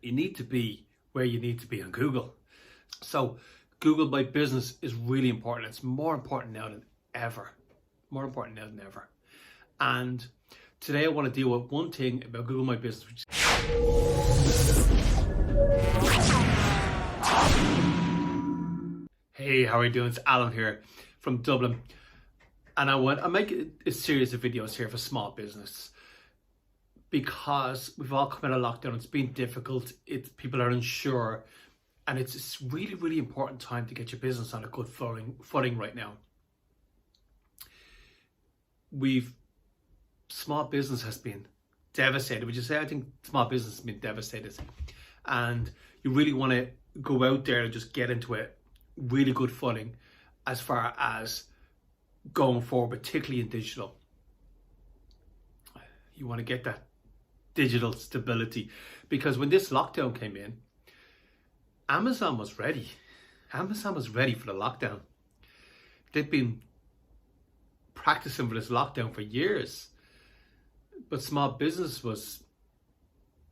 You need to be where you need to be on Google. So Google My Business is really important. It's more important now than ever. More important now than ever. And today I want to deal with one thing about Google My Business, which Hey, how are you doing? It's Alan here from Dublin. And I make a series of videos here for small business because we've all come out of lockdown. It's been difficult. People are unsure. And it's really, really important time to get your business on a good footing right now. Small business has been devastated. Would you say? I think small business has been devastated. And you really want to go out there and just get into a really good footing as far as going forward, particularly in digital. You want to get that digital stability, because when this lockdown came in, Amazon was ready. Amazon was ready for the lockdown. They've been practicing for this lockdown for years, but small business was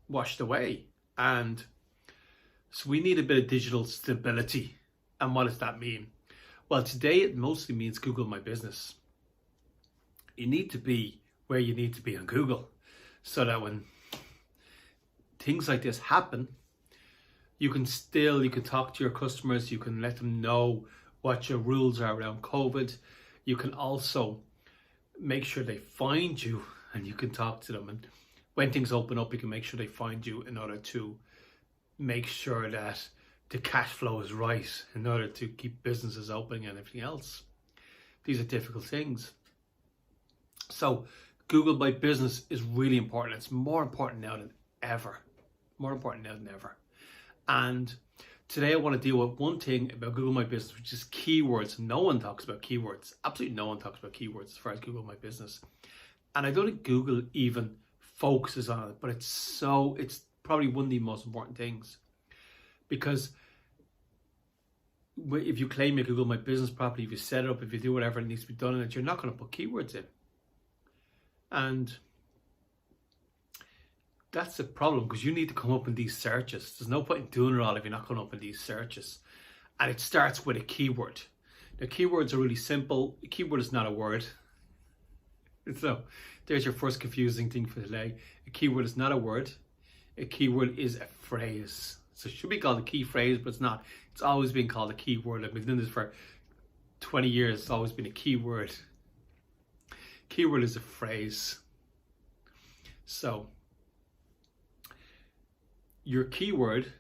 washed away. And so we need a bit of digital stability. And what does that mean? Well, today it mostly means Google My Business. You need to be where you need to be on Google, so that when things like this happen, you can talk to your customers, you can let them know what your rules are around COVID. You can also make sure they find you and you can talk to them. And when things open up, you can make sure they find you in order to make sure that the cash flow is right, in order to keep businesses open and everything else. These are difficult things. So Google My Business is really important. It's more important now than ever. More important now than ever. And today I want to deal with one thing about Google My Business, which is keywords. No one talks about keywords. Absolutely no one talks about keywords as far as Google My Business. And I don't think Google even focuses on it, but it's probably one of the most important things. Because if you claim you Google My Business properly, if you set it up, if you do whatever needs to be done in it, you're not going to put keywords in. And that's the problem, because you need to come up in these searches. There's no point in doing it all if you're not coming up in these searches. And it starts with a keyword. Now, keywords are really simple. A keyword is not a word. So there's your first confusing thing for today. A keyword is not a word. A keyword is a phrase. So it should be called a key phrase, but it's not. It's always been called a keyword. I've been doing this for 20 years. It's always been a keyword. Keyword is a phrase. So your keyword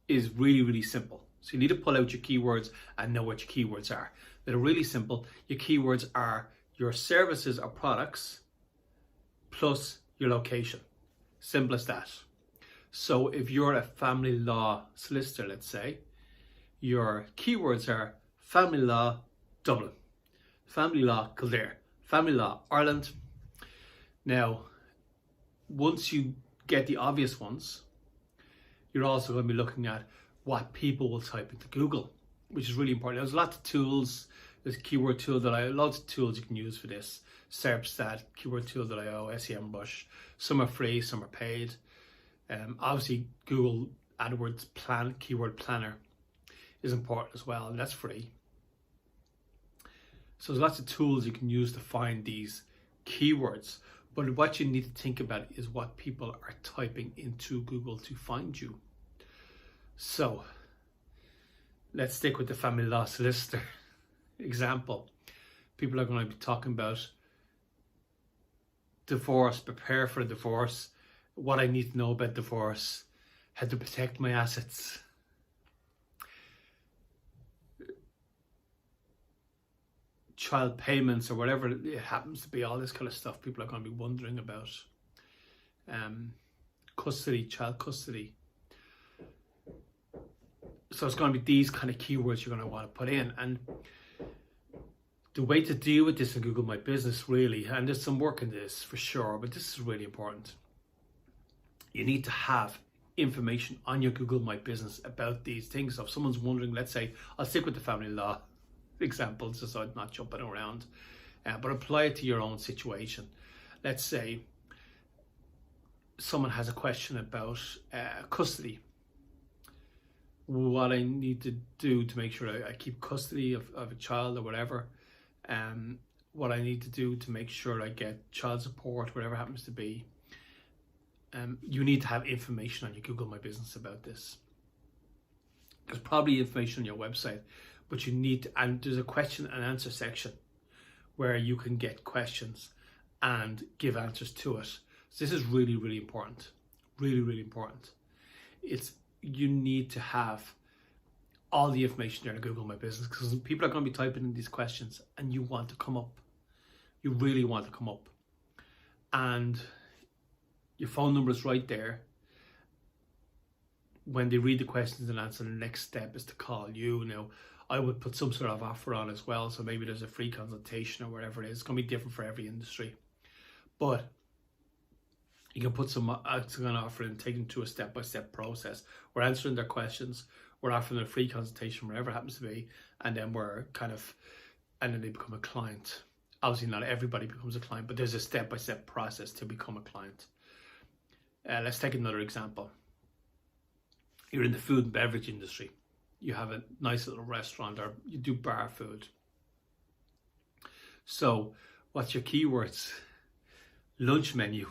is really, really simple. So you need to pull out your keywords and know what your keywords are. They're really simple. Your keywords are your services or products plus your location. Simple as that. So if you're a family law solicitor, let's say, your keywords are family law Dublin, family law Kildare, family law Ireland. Now, once you get the obvious ones, you're also going to be looking at what people will type into Google, which is really important. There's lots of tools. There's a keyword tool lots of tools you can use for this. SERPstat, keyword tool.io, SEMrush. Some are free, some are paid. Obviously, Google AdWords keyword planner is important as well, and that's free. So there's lots of tools you can use to find these keywords. But what you need to think about is what people are typing into Google to find you. So let's stick with the family law solicitor example. People are going to be talking about divorce, prepare for a divorce, what I need to know about divorce, how to protect my assets. Child payments or whatever it happens to be, all this kind of stuff people are going to be wondering about. Custody, child custody. So it's going to be these kind of keywords you're going to want to put in. And the way to deal with this in Google My Business, really, and there's some work in this for sure, but this is really important. You need to have information on your Google My Business about these things. So if someone's wondering, let's say, I'll stick with the family law example just so I'm not jumping around, but apply it to your own situation. Let's say someone has a question about custody, what I need to do to make sure I keep custody of a child or whatever, what I need to do to make sure I get child support, whatever it happens to be. You need to have information on your Google My Business about this. There's probably information on your website, but you need to, and there's a question and answer section where you can get questions and give answers to it. So this is really, really important. Really, really important. You need to have all the information there to Google My Business, because people are going to be typing in these questions and you want to come up. You really want to come up. And your phone number is right there. When they read the questions and answer, the next step is to call you. Now, I would put some sort of offer on as well. So maybe there's a free consultation or whatever it is. It's going to be different for every industry. But you can put some offer and take them to a step-by-step process. We're answering their questions. We're offering a free consultation, whatever it happens to be. And then and then they become a client. Obviously, not everybody becomes a client, but there's a step-by-step process to become a client. Let's take another example. You're in the food and beverage industry. You have a nice little restaurant, or you do bar food. So what's your keywords? Lunch menu.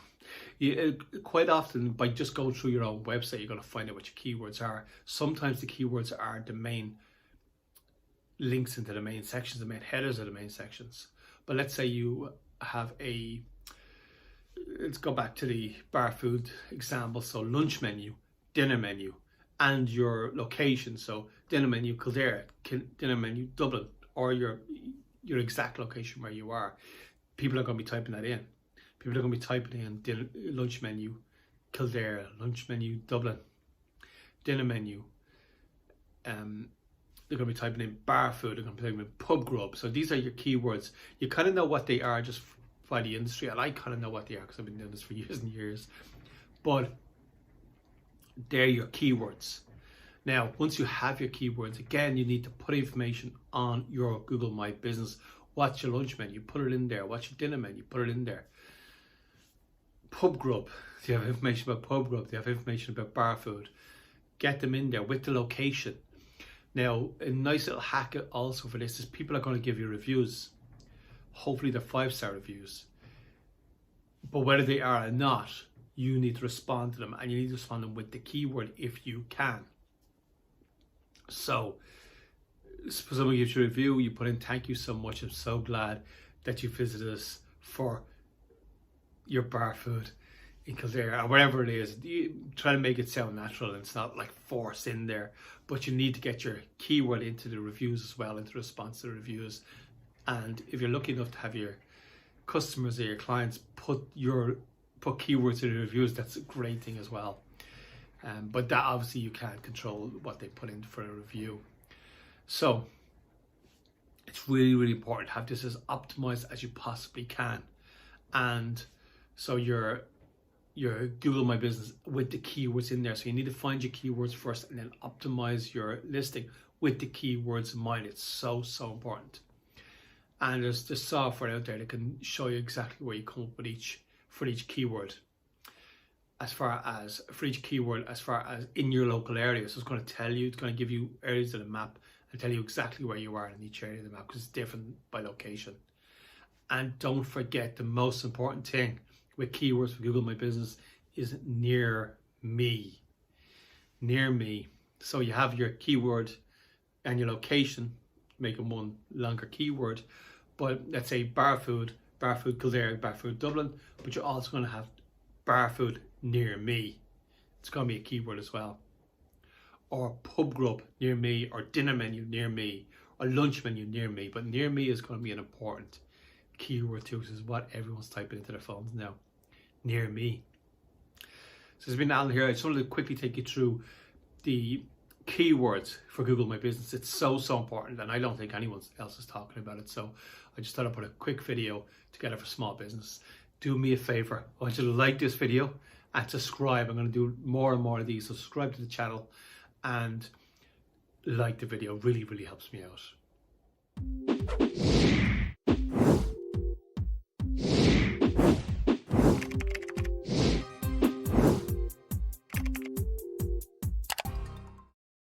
Quite often, by just going through your own website, you're going to find out what your keywords are. Sometimes the keywords are the main links into the main sections, the main headers of the main sections. But let's say you have let's go back to the bar food example. So lunch menu, dinner menu, and your location. So dinner menu Kildare, dinner menu Dublin, or your exact location where you are. People are going to be typing that in. People are going to be typing in lunch menu Kildare, lunch menu Dublin, dinner menu. They're going to be typing in bar food. They're going to be typing in pub grub. So these are your keywords. You kind of know what they are just by the industry, and I kind of know what they are because I've been doing this for years and years. But they're your keywords. Now, once you have your keywords, again, you need to put information on your Google My Business. What's your lunch menu? Put it in there. What's your dinner menu? Put it in there. Pub grub. Do you have information about pub grub? Do you have information about bar food? Get them in there with the location. Now, a nice little hack also for this is people are going to give you reviews. Hopefully they're 5-star reviews. But whether they are or not, you need to respond to them, and you need to respond to them with the keyword if you can. So, someone gives you a review, you put in, thank you so much, I'm so glad that you visited us for your bar food in Kildare, or whatever it is. You try to make it sound natural, and it's not like force in there, but you need to get your keyword into the reviews as well, into response to the reviews. And if you're lucky enough to have your customers or your clients put keywords in the reviews, that's a great thing as well. But that obviously you can't control what they put in for a review. So it's really, really important to have this as optimized as you possibly can. And so your Google My Business with the keywords in there. So you need to find your keywords first and then optimize your listing with the keywords in mind. It's so, so important. And there's the software out there that can show you exactly where you come up with for each keyword. As far as in your local area. So it's going to tell you, it's going to give you areas of the map and tell you exactly where you are in each area of the map, because it's different by location. And don't forget, the most important thing with keywords for Google My Business is near me. Near me. So you have your keyword and your location, make them one longer keyword. But let's say bar food Kildare, bar food Dublin, but you're also going to have bar food near me. It's going to be a keyword as well. Or pub grub near me, or dinner menu near me, or lunch menu near me. But near me is going to be an important keyword too. This is what everyone's typing into their phones now. Near me. So it's been Alan here. I just wanted to quickly take you through the keywords for Google My Business. It's so, so important, and I don't think anyone else is talking about it. So I just thought I'd put a quick video together for small business. Do me a favor. I want you to like this video and subscribe. I'm going to do more and more of these. So subscribe to the channel and like the video. Really, really helps me out.